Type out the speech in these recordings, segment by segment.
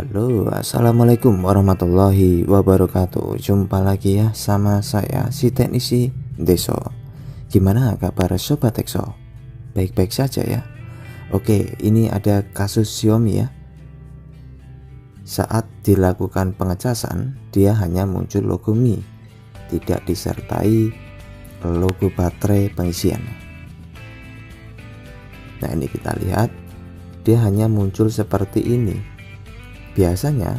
Halo, assalamualaikum warahmatullahi wabarakatuh. Jumpa lagi ya sama saya si teknisi Deso. Gimana kabar sobat Exo? Baik-baik saja ya. Oke, ini ada kasus Xiaomi ya. Saat dilakukan pengecasan, dia hanya muncul logo Mi, tidak disertai logo baterai pengisiannya. Nah, ini kita lihat, dia hanya muncul seperti ini. Biasanya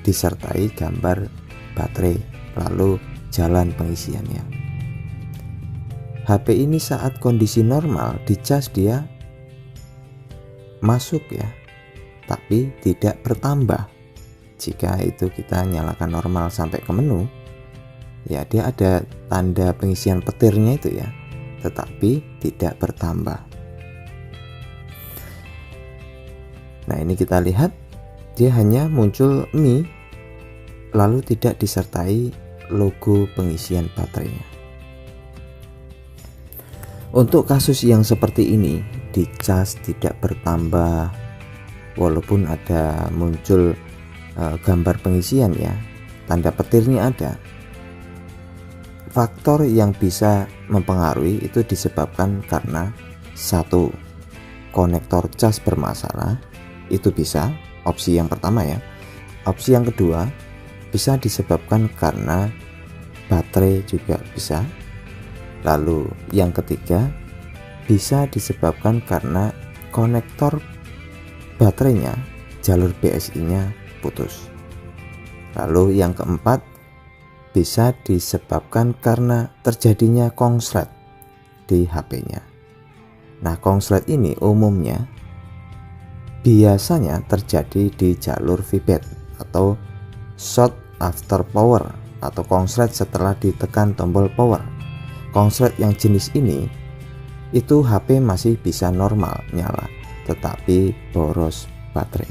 disertai gambar baterai lalu jalan pengisiannya. HP ini saat kondisi normal dicas dia masuk ya, tapi tidak bertambah. Jika itu kita nyalakan normal sampai ke menu, ya dia ada tanda pengisian petirnya itu ya, tetapi tidak bertambah. Nah, ini kita lihat dia hanya muncul Mi lalu tidak disertai logo pengisian baterainya. Untuk kasus yang seperti ini, dicas tidak bertambah walaupun ada muncul gambar pengisian ya, tanda petirnya ada. Faktor yang bisa mempengaruhi itu disebabkan karena satu, konektor cas bermasalah, itu bisa opsi yang pertama ya. Opsi yang kedua bisa disebabkan karena baterai juga bisa. Lalu yang ketiga bisa disebabkan karena konektor baterainya, jalur BSI-nya putus. Lalu yang keempat bisa disebabkan karena terjadinya konslet di HP-nya. Nah, konslet ini umumnya biasanya terjadi di jalur VBAT atau short after power atau konslet setelah ditekan tombol power. Konslet yang jenis ini itu HP masih bisa normal nyala, tetapi boros baterai.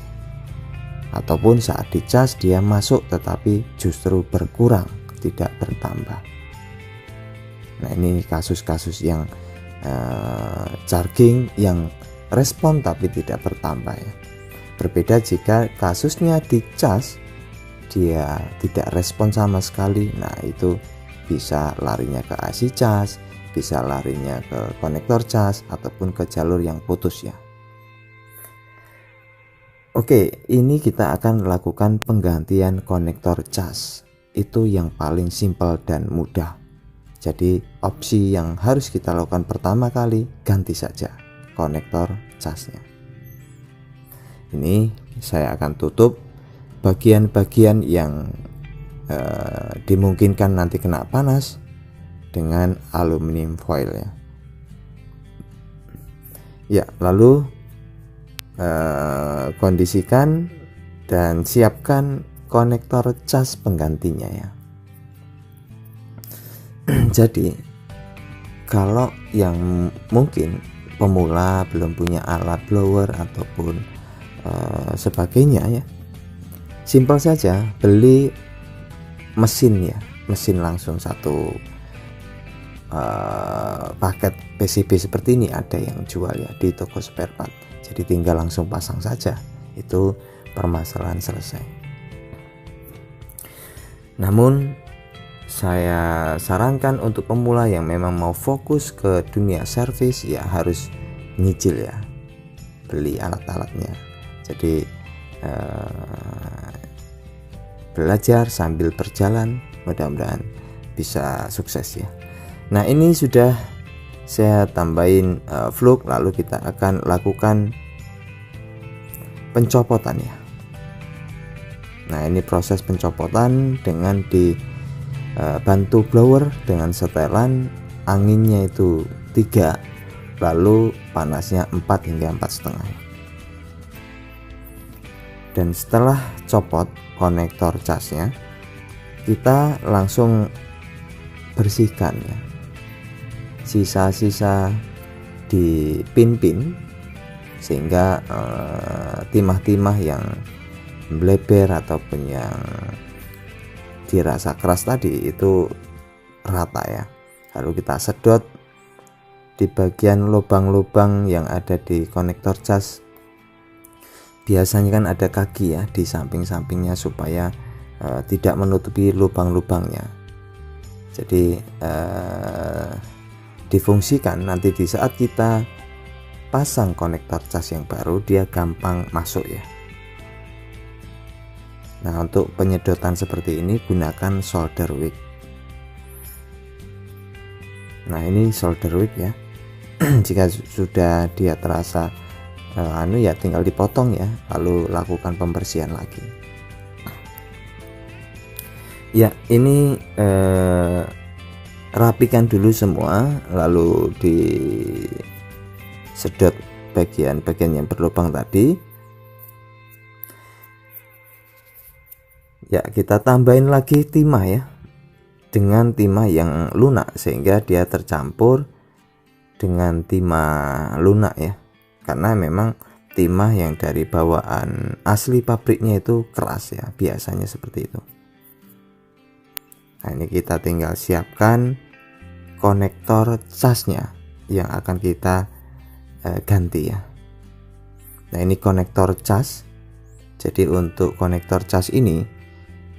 Ataupun saat dicas dia masuk tetapi justru berkurang, tidak bertambah. Nah, ini kasus-kasus yang charging yang respon tapi tidak bertambah ya. Berbeda jika kasusnya dicas dia tidak respon sama sekali. Nah, itu bisa larinya ke IC cas, bisa larinya ke konektor cas ataupun ke jalur yang putus ya. Oke, ini kita akan lakukan penggantian konektor cas. Itu yang paling simpel dan mudah. Jadi opsi yang harus kita lakukan pertama kali, ganti saja konektor casnya. Ini saya akan tutup bagian-bagian yang dimungkinkan nanti kena panas dengan aluminium foil ya. Ya, lalu kondisikan dan siapkan konektor cas penggantinya ya. Jadi kalau yang mungkin pemula belum punya alat blower ataupun sebagainya ya, simpel saja beli mesin ya, mesin langsung satu paket PCB seperti ini ada yang jual ya di toko spare part. Jadi tinggal langsung pasang saja, itu permasalahan selesai. Namun saya sarankan untuk pemula yang memang mau fokus ke dunia servis ya harus nyicil ya, beli alat-alatnya. Jadi belajar sambil berjalan, mudah-mudahan bisa sukses ya. Nah, ini sudah saya tambahin fluk, lalu kita akan lakukan pencopotan ya. Nah, ini proses pencopotan dengan bantu blower dengan setelan anginnya itu 3, lalu panasnya 4 hingga 4,5. Dan setelah copot konektor casnya, kita langsung bersihkan ya sisa-sisa di pin-pin sehingga timah-timah yang bleber ataupun yang dirasa keras tadi itu rata ya. Lalu kita sedot di bagian lubang-lubang yang ada di konektor cas biasanya kan ada kaki ya di samping-sampingnya supaya tidak menutupi lubang-lubangnya. Jadi difungsikan nanti di saat kita pasang konektor cas yang baru, dia gampang masuk ya. Nah, untuk penyedotan seperti ini gunakan solder wick. Nah, ini solder wick ya. Jika sudah dia terasa ya tinggal dipotong ya, lalu lakukan pembersihan lagi. Ya, ini rapikan dulu semua, lalu disedot bagian-bagian yang berlubang tadi. Ya, kita tambahin lagi timah ya, dengan timah yang lunak sehingga dia tercampur dengan timah lunak ya, karena memang timah yang dari bawaan asli pabriknya itu keras ya, biasanya seperti itu. Nah, ini kita tinggal siapkan konektor casnya yang akan kita ganti ya. Nah, ini konektor cas. Jadi untuk konektor cas ini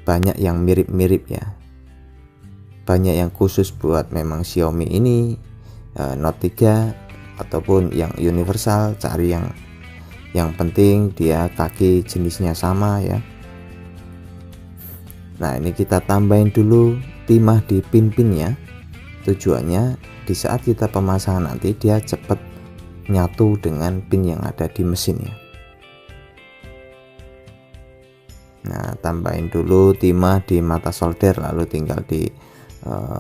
banyak yang mirip-mirip ya, banyak yang khusus buat memang Xiaomi ini, Note 3 ataupun yang universal. Cari yang penting dia kaki jenisnya sama ya. Nah, ini kita tambahin dulu timah di pin-pinnya. Tujuannya di saat kita pemasangan nanti dia cepat nyatu dengan pin yang ada di mesin ya. Nah, tambahin dulu timah di mata solder, lalu tinggal di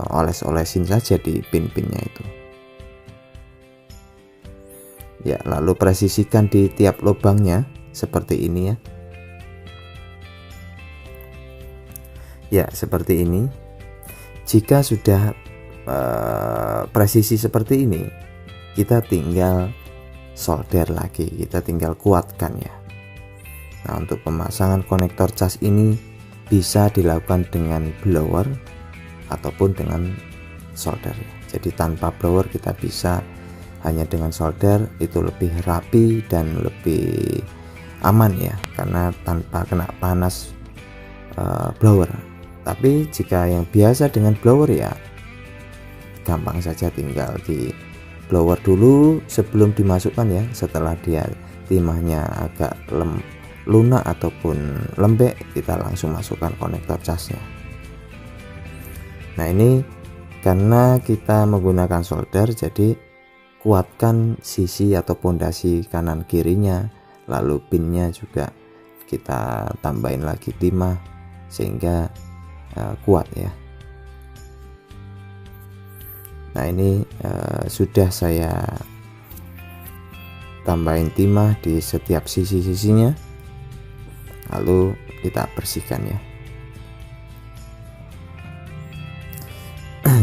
oles-olesin saja di pin-pinnya itu ya, lalu presisikan di tiap lubangnya seperti ini ya. Ya, seperti ini. Jika sudah presisi seperti ini, kita tinggal solder lagi, kita tinggal kuatkan ya. Nah, untuk pemasangan konektor cas ini bisa dilakukan dengan blower ataupun dengan solder. Jadi tanpa blower kita bisa hanya dengan solder, itu lebih rapi dan lebih aman ya, karena tanpa kena panas blower. Tapi jika yang biasa dengan blower ya gampang saja, tinggal di blower dulu sebelum dimasukkan ya. Setelah dia timahnya agak lunak ataupun lembek, kita langsung masukkan konektor casnya. Nah, ini karena kita menggunakan solder, jadi kuatkan sisi atau pondasi kanan kirinya, lalu pinnya juga kita tambahin lagi timah sehingga kuat ya. Nah, ini sudah saya tambahin timah di setiap sisi-sisinya, lalu kita bersihkan ya.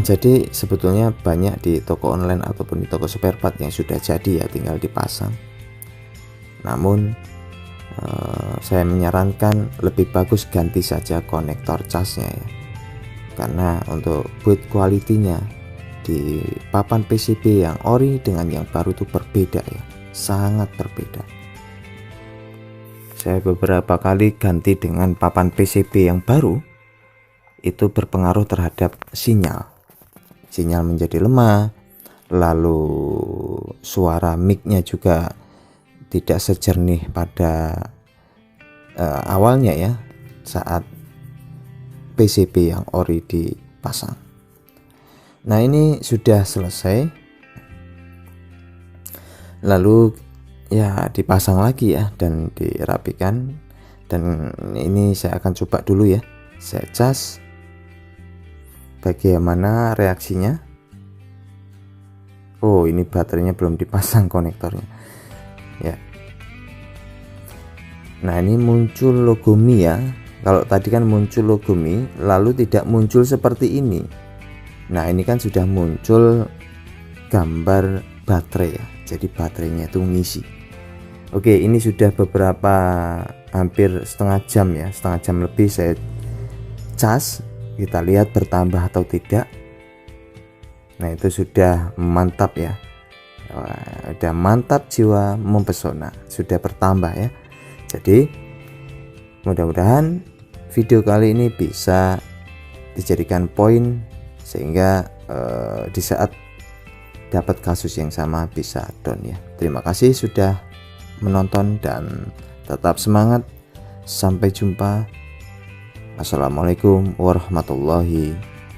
Jadi sebetulnya banyak di toko online ataupun di toko spare part yang sudah jadi ya, tinggal dipasang. Namun saya menyarankan lebih bagus ganti saja konektor casnya ya, karena untuk build quality-nya di papan PCB yang ori dengan yang baru itu berbeda ya, sangat berbeda. Saya beberapa kali ganti dengan papan PCB yang baru, itu berpengaruh terhadap sinyal menjadi lemah, lalu suara mic-nya juga tidak sejernih pada awalnya ya, saat PCB yang ori dipasang. Nah, ini sudah selesai, lalu ya dipasang lagi ya dan dirapikan. Dan ini saya akan coba dulu ya, saya cas bagaimana reaksinya. Oh, ini baterainya belum dipasang konektornya ya. Nah, ini muncul logo Mi ya. Kalau tadi kan muncul logo Mi lalu tidak muncul seperti ini. Nah, ini kan sudah muncul gambar baterai ya, jadi baterainya itu ngisi. Oke, ini sudah beberapa, hampir setengah jam ya, setengah jam lebih saya cas. Kita lihat bertambah atau tidak. Nah, itu sudah mantap ya. Udah mantap, jiwa mempesona, sudah bertambah ya. Jadi mudah-mudahan video kali ini bisa dijadikan poin sehingga di saat dapat kasus yang sama bisa down ya. Terima kasih sudah menonton dan tetap semangat. Sampai jumpa. Assalamualaikum warahmatullahi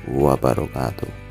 wabarakatuh.